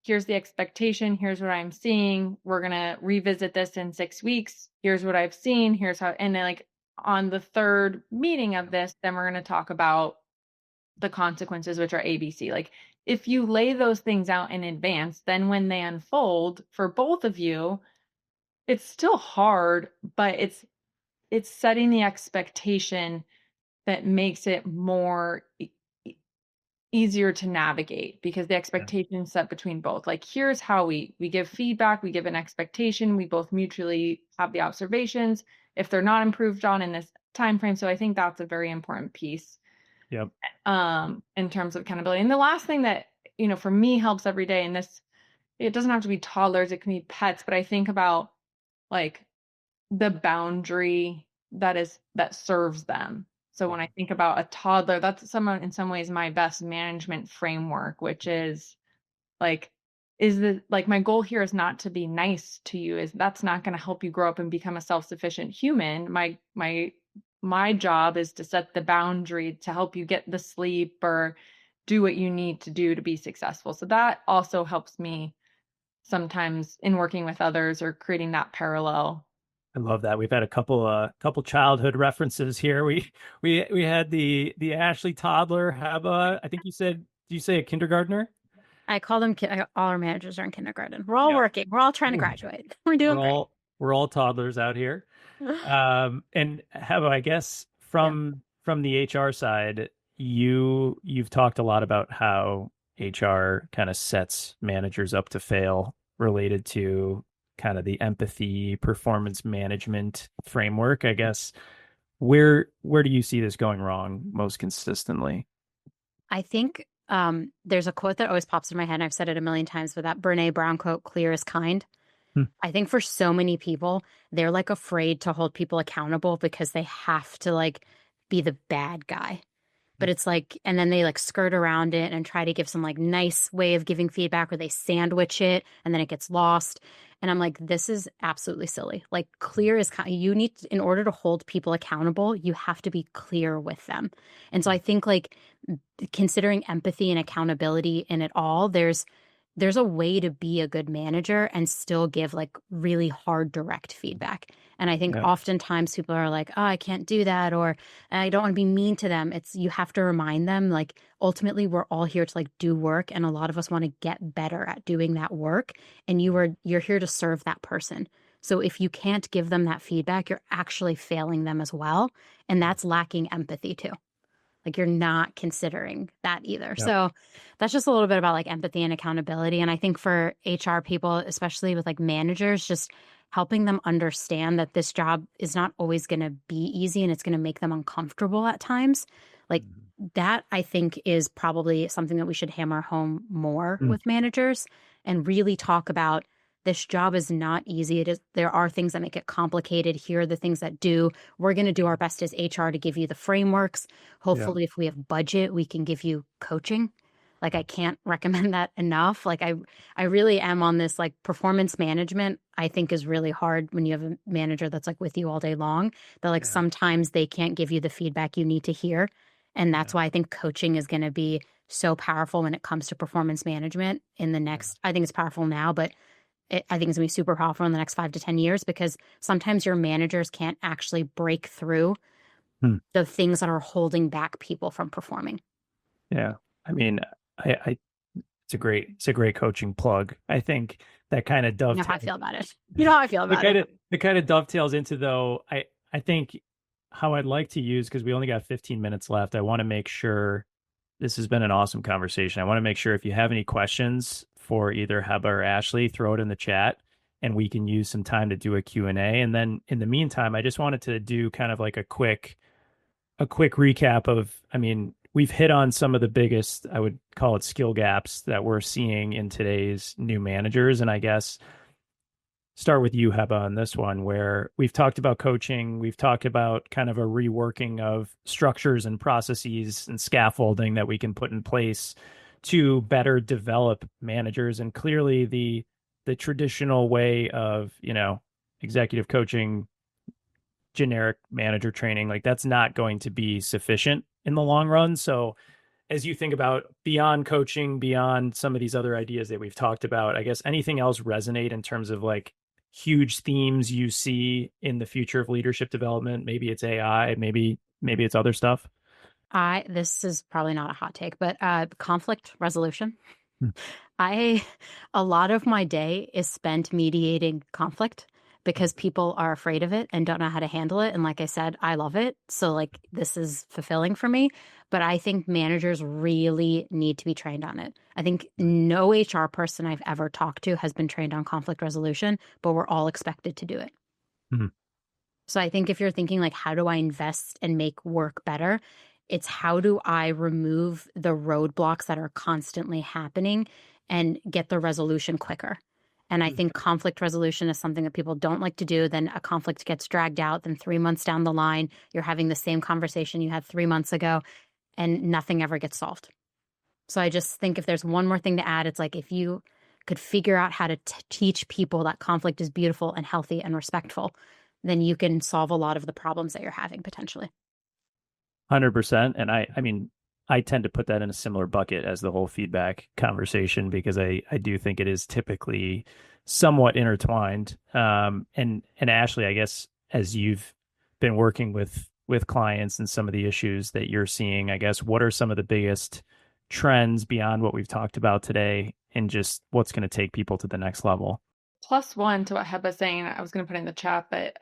here's the expectation, here's what I'm seeing, we're going to revisit this in 6 weeks, here's what I've seen, here's how, and then like on the third meeting of this, then we're going to talk about the consequences, which are ABC. Like if you lay those things out in advance, then when they unfold for both of you, it's still hard, but it's setting the expectation that makes it more easier to navigate because the Yeah. expectation is set between both. Like here's how we give feedback, we give an expectation, we both mutually have the observations if they're not improved on in this time frame. So I think that's a very important piece Yep. in terms of accountability. And the last thing that for me helps every day, and this it doesn't have to be toddlers, it can be pets, but I think about like the boundary that serves them. So Yeah. when I think about a toddler, that's someone in some ways my best management framework, which is like my goal here is not to be nice to you, is that's not going to help you grow up and become a self-sufficient human. My my job is to set the boundary to help you get the sleep or do what you need to do to be successful. So that also helps me sometimes in working with others or creating that parallel. I love that. We've had a couple childhood references here. We had the Ashley toddler, Hebba. I think you say a kindergartner? I call them all our managers are in kindergarten. We're all Yeah. working. We're all trying to graduate. We're doing great. We're all toddlers out here. And Hebba, I guess Yeah. from the HR side, you've talked a lot about how HR kind of sets managers up to fail related to kind of the empathy performance management framework. I guess where do you see this going wrong most consistently? I think there's a quote that always pops in my head, and I've said it a million times, but that Brene Brown quote, clear is kind. Hmm. I think for so many people, they're like afraid to hold people accountable because they have to like be the bad guy. But it's like, and then they like skirt around it and try to give some like nice way of giving feedback, or they sandwich it and then it gets lost. And I'm like, this is absolutely silly. Like, clear is kind. You need, in order to hold people accountable, you have to be clear with them. And so I think like considering empathy and accountability in it all, there's a way to be a good manager and still give like really hard direct feedback. And I think Yeah. oftentimes people are like, oh, I can't do that, or I don't want to be mean to them. It's, you have to remind them like ultimately we're all here to like do work, and a lot of us want to get better at doing that work, and you're here to serve that person. So if you can't give them that feedback, you're actually failing them as well, and that's lacking empathy too. Like, you're not considering that either. Yeah. So that's just a little bit about like empathy and accountability. And I think for HR people, especially with like managers, just helping them understand that this job is not always going to be easy, and it's going to make them uncomfortable at times. Like, that I think is probably something that we should hammer home more Mm. with managers, and really talk about this job is not easy. It is, there are things that make it complicated. Here are the things that do. We're going to do our best as HR to give you the frameworks. Hopefully, if we have budget, we can give you coaching. Like, I can't recommend that enough. Like, I really am on this, like, performance management, I think is really hard when you have a manager that's like with you all day long. That like sometimes they can't give you the feedback you need to hear. And that's why I think coaching is going to be so powerful when it comes to performance management in the next, I think it's powerful now, but I think it's going to be super powerful in the next 5 to 10 years, because sometimes your managers can't actually break through Hmm. the things that are holding back people from performing. Yeah. I mean, I it's a great coaching plug. I think that kind of You know dovetails. how I feel about it. You know how I feel about it. It kind of dovetails into, though, I think how I'd like to use, because we only got 15 minutes left. I want to make sure this has been an awesome conversation. I want to make sure if you have any questions for either Hebba or Ashley, throw it in the chat and we can use some time to do a Q&A. And then in the meantime, I just wanted to do kind of like a quick recap of, I mean, we've hit on some of the biggest, I would call it, skill gaps that we're seeing in today's new managers. And I guess start with you, Hebba, on this one, where we've talked about coaching. We've talked about kind of a reworking of structures and processes and scaffolding that we can put in place to better develop managers. And clearly the traditional way of, executive coaching, generic manager training, like, that's not going to be sufficient in the long run. So as you think about beyond coaching, beyond some of these other ideas that we've talked about, I guess anything else resonate in terms of like huge themes you see in the future of leadership development? Maybe it's AI, maybe it's other stuff. This is probably not a hot take, but conflict resolution. Hmm. A lot of my day is spent mediating conflict, because people are afraid of it and don't know how to handle it. And like I said, I love it. So like, this is fulfilling for me. But I think managers really need to be trained on it. I think no HR person I've ever talked to has been trained on conflict resolution, but we're all expected to do it. Hmm. So I think if you're thinking like, how do I invest and make work better? It's how do I remove the roadblocks that are constantly happening and get the resolution quicker? And I think conflict resolution is something that people don't like to do. Then a conflict gets dragged out. Then 3 months down the line, you're having the same conversation you had 3 months ago, and nothing ever gets solved. So I just think if there's one more thing to add, it's like, if you could figure out how to teach people that conflict is beautiful and healthy and respectful, then you can solve a lot of the problems that you're having potentially. 100%. And I mean, I tend to put that in a similar bucket as the whole feedback conversation because I do think it is typically somewhat intertwined. And Ashley, I guess as you've been working with clients and some of the issues that you're seeing, I guess what are some of the biggest trends beyond what we've talked about today and just what's going to take people to the next level? Plus one to what Hebba's saying, I was going to put in the chat, but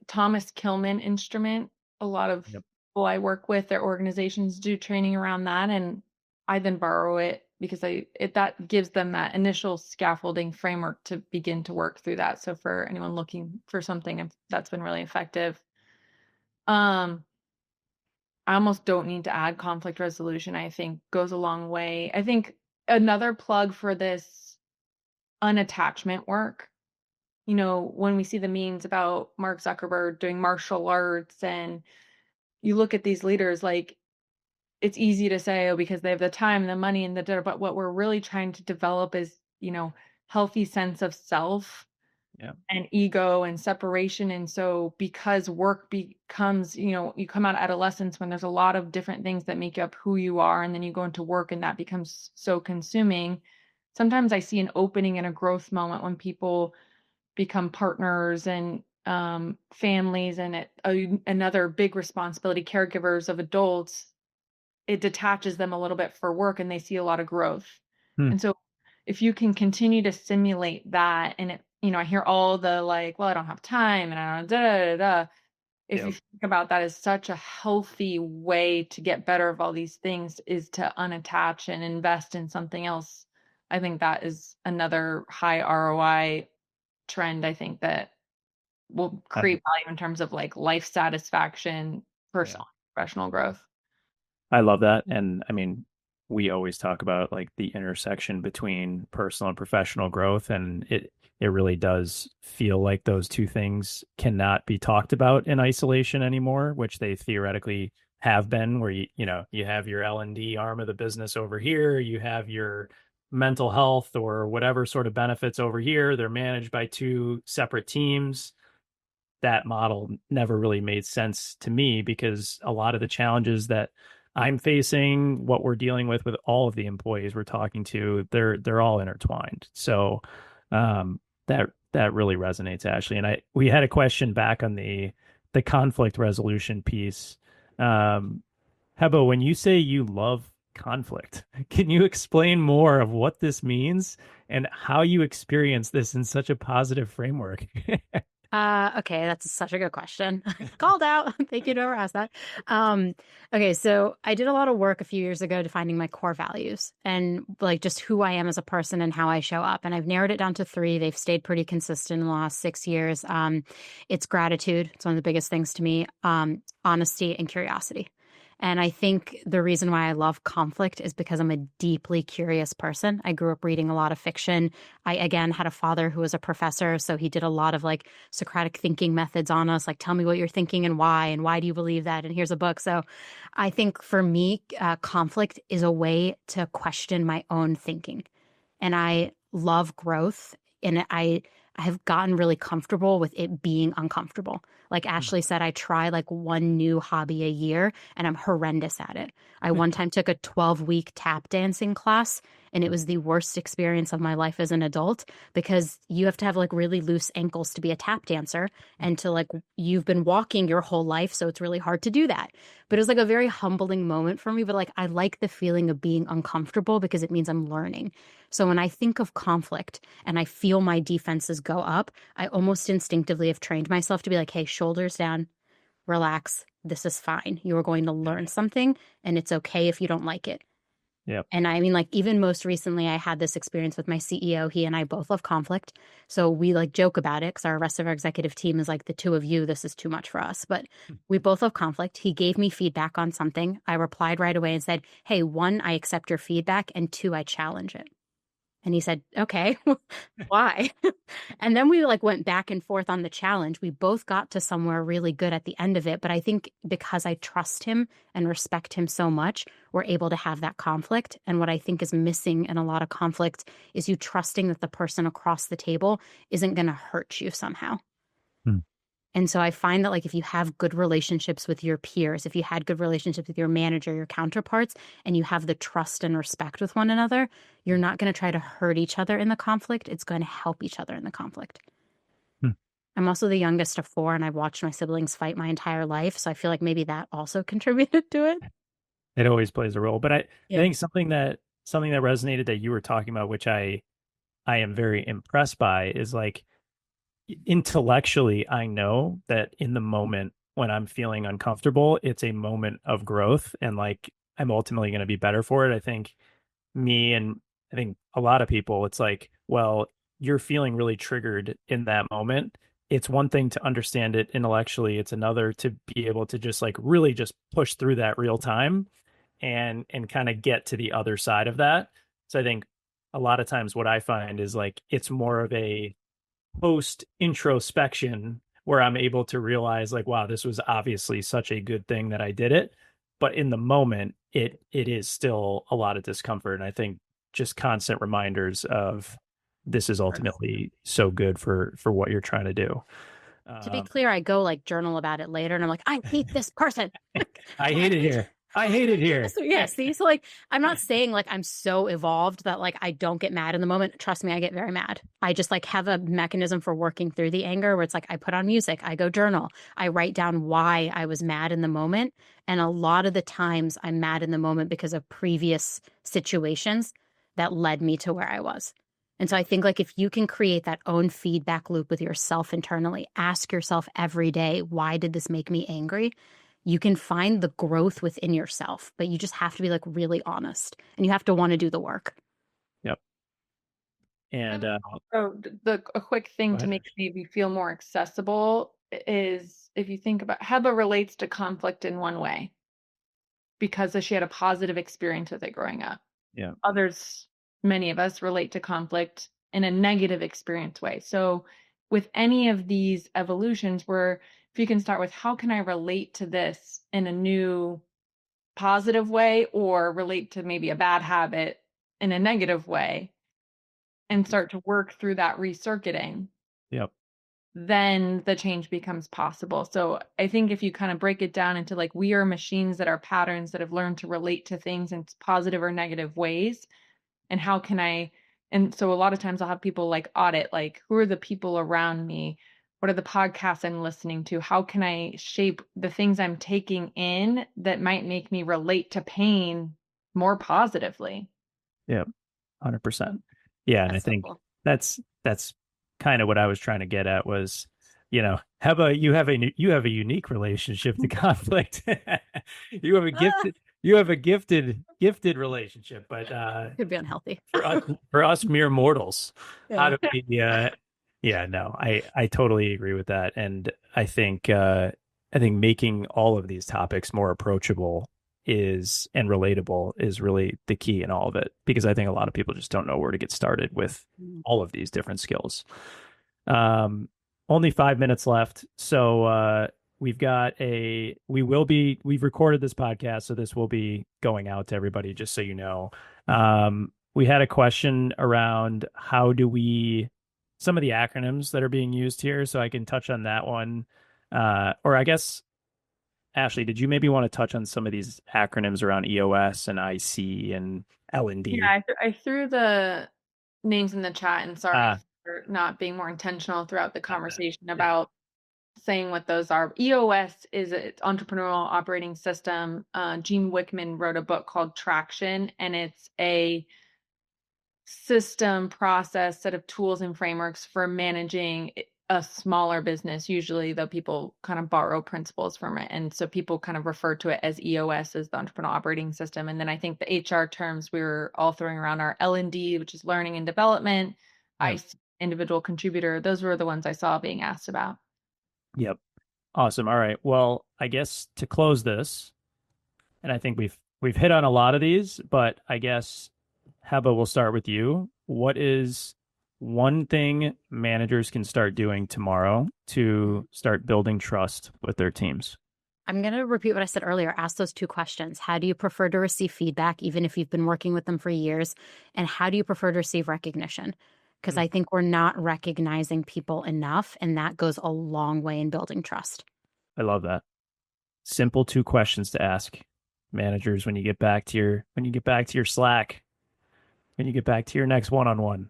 Thomas Kilman instrument, a lot of Yep. people I work with, their organizations do training around that, and I then borrow it because that gives them that initial scaffolding framework to begin to work through that. So for anyone looking for something, that's been really effective. I almost don't need to add conflict resolution. I think goes a long way. I think another plug for this unattachment work, when we see the memes about Mark Zuckerberg doing martial arts and you look at these leaders, like it's easy to say, oh, because they have the time, the money, and but what we're really trying to develop is, healthy sense of self Yeah. and ego and separation. And so because work becomes, you come out of adolescence when there's a lot of different things that make up who you are, and then you go into work and that becomes so consuming. Sometimes I see an opening and a growth moment when people become partners and families, and another big responsibility, caregivers of adults. It detaches them a little bit for work and they see a lot of growth. Hmm. And so if you can continue to simulate that, and I hear all the like, well, I don't have time and I don't da da da da. If you Yep. think about that as such a healthy way to get better of all these things is to unattach and invest in something else. I think that is another high ROI trend. I think that will I, create value in terms of like life satisfaction, yeah. personal, professional growth. I love that. And I mean, we always talk about like the intersection between personal and professional growth. And it really does feel like those two things cannot be talked about in isolation anymore, which they theoretically have been, where you have your L&D arm of the business over here, you have your mental health or whatever sort of benefits over here. They're managed by two separate teams. That model never really made sense to me because a lot of the challenges that I'm facing, what we're dealing with all of the employees we're talking to, they're all intertwined. So that really resonates, Ashley. And we had a question back on the conflict resolution piece. Hebba, when you say you love conflict, can you explain more of what this means and how you experience this in such a positive framework? Okay, that's such a good question. Called out. Thank you, whoever asked that. Okay, so I did a lot of work a few years ago defining my core values and like just who I am as a person and how I show up. And I've narrowed it down to 3. They've stayed pretty consistent in the last 6 years. It's gratitude. It's one of the biggest things to me. Honesty and curiosity. And I think the reason why I love conflict is because I'm a deeply curious person. I grew up reading a lot of fiction. I, again, had a father who was a professor, so he did a lot of like Socratic thinking methods on us, like tell me what you're thinking and why do you believe that? And here's a book. So I think for me, conflict is a way to question my own thinking. And I love growth. And I have gotten really comfortable with it being uncomfortable. Like Ashley said, I try like one new hobby a year and I'm horrendous at it. I one time took a 12-week tap dancing class and it was the worst experience of my life as an adult because you have to have like really loose ankles to be a tap dancer and to like you've been walking your whole life, so it's really hard to do that. But it was like a very humbling moment for me, but like I like the feeling of being uncomfortable because it means I'm learning. So when I think of conflict and I feel my defenses go up, I almost instinctively have trained myself to be like, hey, shoulders down, relax. This is fine. You are going to learn something and it's okay if you don't like it. Yep. And I mean, like, even most recently, I had this experience with my CEO. He and I both love conflict. So we like joke about it because our rest of our executive team is like, the two of you, this is too much for us. But we both love conflict. He gave me feedback on something. I replied right away and said, hey, 1, I accept your feedback. And 2, I challenge it. And he said, okay, why? And then we like went back and forth on the challenge. We both got to somewhere really good at the end of it. But I think because I trust him and respect him so much, we're able to have that conflict. And what I think is missing in a lot of conflict is you trusting that the person across the table isn't going to hurt you somehow. Hmm. And so I find that like if you have good relationships with your peers, if you had good relationships with your manager, your counterparts, and you have the trust and respect with one another, you're not going to try to hurt each other in the conflict. It's going to help each other in the conflict. Hmm. I'm also the youngest of four, and I've watched my siblings fight my entire life. So I feel like maybe that also contributed to it. It always plays a role. But I Yeah. think something that resonated that you were talking about, which I am very impressed by, is like intellectually, I know that in the moment when I'm feeling uncomfortable, it's a moment of growth and like I'm ultimately going to be better for it. I think me and I think a lot of people, it's like, well, you're feeling really triggered in that moment. It's one thing to understand it intellectually, it's another to be able to just like really just push through that real time and kind of get to the other side of that. So I think a lot of times what I find is like it's more of a post introspection where I'm able to realize like, wow, this was obviously such a good thing that I did it. But in the moment, it is still a lot of discomfort. And I think just constant reminders of this is ultimately so good for what you're trying to do. To be clear, I go like journal about it later and I'm like, I hate this person. I hate it here. I hate it here. So, yeah, see, so like I'm not saying like I'm so evolved that like I don't get mad in the moment. Trust me, I get very mad. I just like have a mechanism for working through the anger where it's like I put on music, I go journal, I write down why I was mad in the moment. And a lot of the times I'm mad in the moment because of previous situations that led me to where I was. And so I think like if you can create that own feedback loop with yourself internally, ask yourself every day, why did this make me angry? You can find the growth within yourself, but you just have to be like really honest and you have to want to do the work. Yep. And So a quick thing to make maybe feel more accessible is if you think about Hebba relates to conflict in one way because she had a positive experience with it growing up. yeah. Others, many of us relate to conflict in a negative experience way. So with any of these evolutions where if you can start with how can I relate to this in a new positive way or relate to maybe a bad habit in a negative way and start to work through that recircuiting, Yep. then the change becomes possible. So I think if you kind of break it down into like we are machines that are patterns that have learned to relate to things in positive or negative ways, and how can I, and so a lot of times I'll have people like audit, like who are the people around me? What are the podcasts I'm listening to? How can I shape the things I'm taking in that might make me relate to pain more positively? Yep. 100%. Yeah, and I That's so think cool. that's kind of what I was trying to get at was, you have a unique relationship to conflict. You have a gifted relationship, but Could be unhealthy. for us mere mortals, how Yeah. do we yeah, no, I totally agree with that. And I think making all of these topics more approachable is and relatable is really the key in all of it because I think a lot of people just don't know where to get started with all of these different skills. Um, Only 5 minutes left, so we've recorded this podcast, so this will be going out to everybody, just so you know. We had a question around some of the acronyms that are being used here, so I can touch on that one. Or I guess Ashley, did you maybe want to touch on some of these acronyms around EOS and IC and L&D? Yeah, I threw the names in the chat and sorry Ah, for not being more intentional throughout the not bad. conversation Yeah. about saying what those are. EOS is an entrepreneurial operating system. Gene Wickman wrote a book called Traction, and it's a system, process, set of tools and frameworks for managing a smaller business. Usually, though, people kind of borrow principles from it. And so people kind of refer to it as EOS, as the entrepreneurial operating system. And then I think the HR terms we were all throwing around are L&D, which is learning and development, Yeah. individual contributor. Those were the ones I saw being asked about. Yep. Awesome. All right. Well, I guess to close this, and I think we've hit on a lot of these, but I guess Heba, we'll start with you. What is one thing managers can start doing tomorrow to start building trust with their teams? I'm going to repeat what I said earlier. Ask those two questions. How do you prefer to receive feedback, even if you've been working with them for years? And how do you prefer to receive recognition? because I think we're not recognizing people enough, and that goes a long way in building trust. I love that. Simple 2 questions to ask managers when you get back to your Slack, when you get back to your next one-on-one.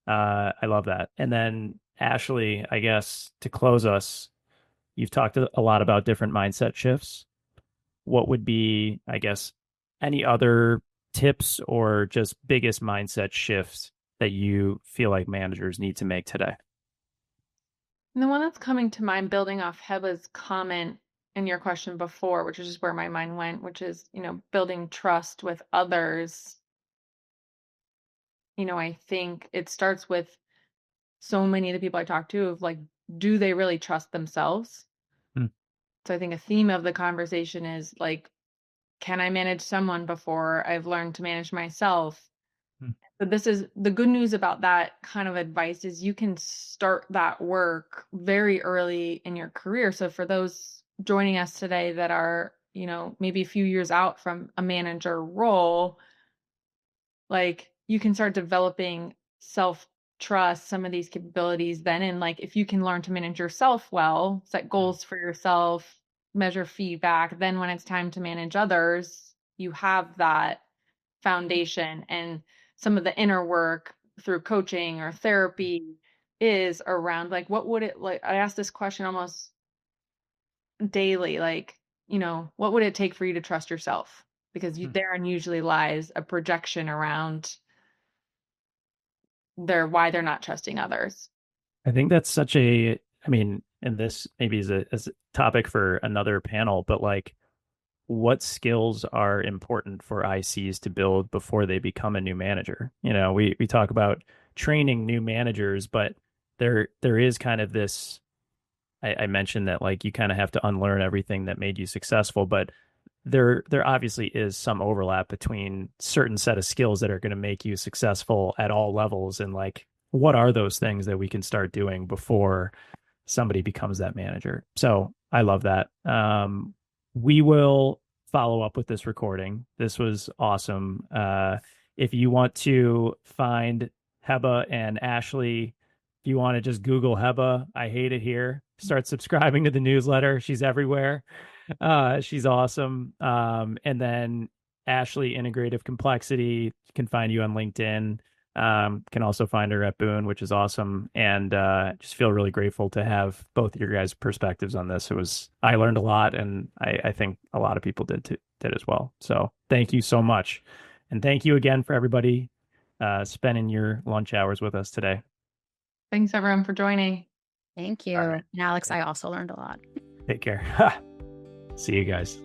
I love that. And then Ashley, I guess to close us, you've talked a lot about different mindset shifts. What would be, I guess, any other tips or just biggest mindset shifts that you feel like managers need to make today? And the one that's coming to mind, building off Hebba's comment in your question before, which is just where my mind went, which is, building trust with others. I think it starts with so many of the people I talk to of like, do they really trust themselves? Hmm. So I think a theme of the conversation is like, can I manage someone before I've learned to manage myself? Hmm. But this is the good news about that kind of advice is you can start that work very early in your career. So for those joining us today that are, maybe a few years out from a manager role, like you can start developing self trust, some of these capabilities then. And like if you can learn to manage yourself well, set goals for yourself, measure feedback, then when it's time to manage others, you have that foundation. And some of the inner work through coaching or therapy is around like what would it like I ask this question almost daily, like, what would it take for you to trust yourself? Because therein usually lies a projection around why they're not trusting others. I think that's such a, I mean, and this maybe is a topic for another panel, but like what skills are important for ICs to build before they become a new manager? We talk about training new managers, but there is kind of this, I mentioned that like you kind of have to unlearn everything that made you successful, but there obviously is some overlap between certain set of skills that are going to make you successful at all levels. And like, what are those things that we can start doing before somebody becomes that manager? So I love that. We will follow up with this recording. This was awesome. If you want to find Hebba and Ashley, if you want to just Google Hebba, I hate it here. Start subscribing to the newsletter. She's everywhere. She's awesome. And then Ashley, Integrative Complexity, can find you on LinkedIn. Can also find her at Boon, which is awesome. And just feel really grateful to have both of your guys' perspectives on this. I learned a lot, and I think a lot of people did as well. So thank you so much. And thank you again for everybody spending your lunch hours with us today. Thanks everyone for joining. Thank you. All right. And Alex, I also learned a lot. Take care. See you guys.